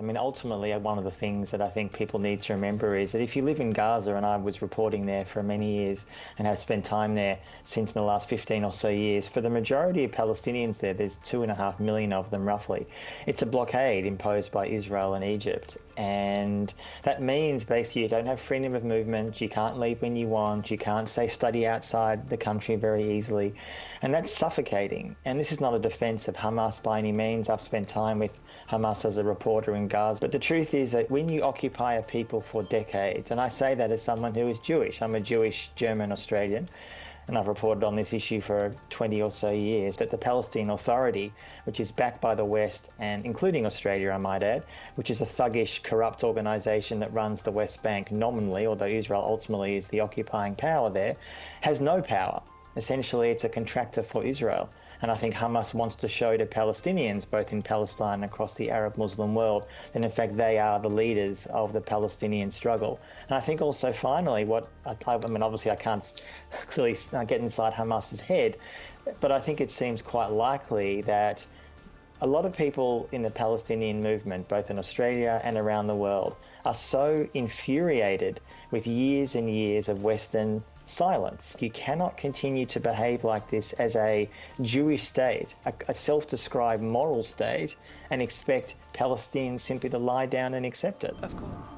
mean, ultimately, one of the things that I think people need to remember is that if you live in Gaza, and I was reporting there for many years and have spent time there since the last 15 or so years, for the majority of Palestinians there's 2.5 million of them roughly. It's a blockade imposed by Israel and Egypt. And that means basically you don't have freedom of movement, you can't leave when you want, you can't say study outside the country very easily. And that's suffocating. And this is not a defense of Hamas by any means. I've spent time with Hamas as a reporter in Gaza. But the truth is that when you occupy a people for decades, and I say that as someone who is Jewish, I'm a Jewish German Australian, and I've reported on this issue for 20 or so years, that the Palestinian Authority, which is backed by the West, and including Australia, I might add, which is a thuggish, corrupt organisation that runs the West Bank nominally, although Israel ultimately is the occupying power there, has no power. Essentially, it's a contractor for Israel. And I think Hamas wants to show to Palestinians, both in Palestine and across the Arab Muslim world, that in fact they are the leaders of the Palestinian struggle. And I think also finally, I mean, obviously I can't clearly get inside Hamas's head, but I think it seems quite likely that a lot of people in the Palestinian movement, both in Australia and around the world, are so infuriated with years and years of Western silence. You cannot continue to behave like this as a Jewish state, a self-described moral state, and expect Palestinians simply to lie down and accept it. Of course.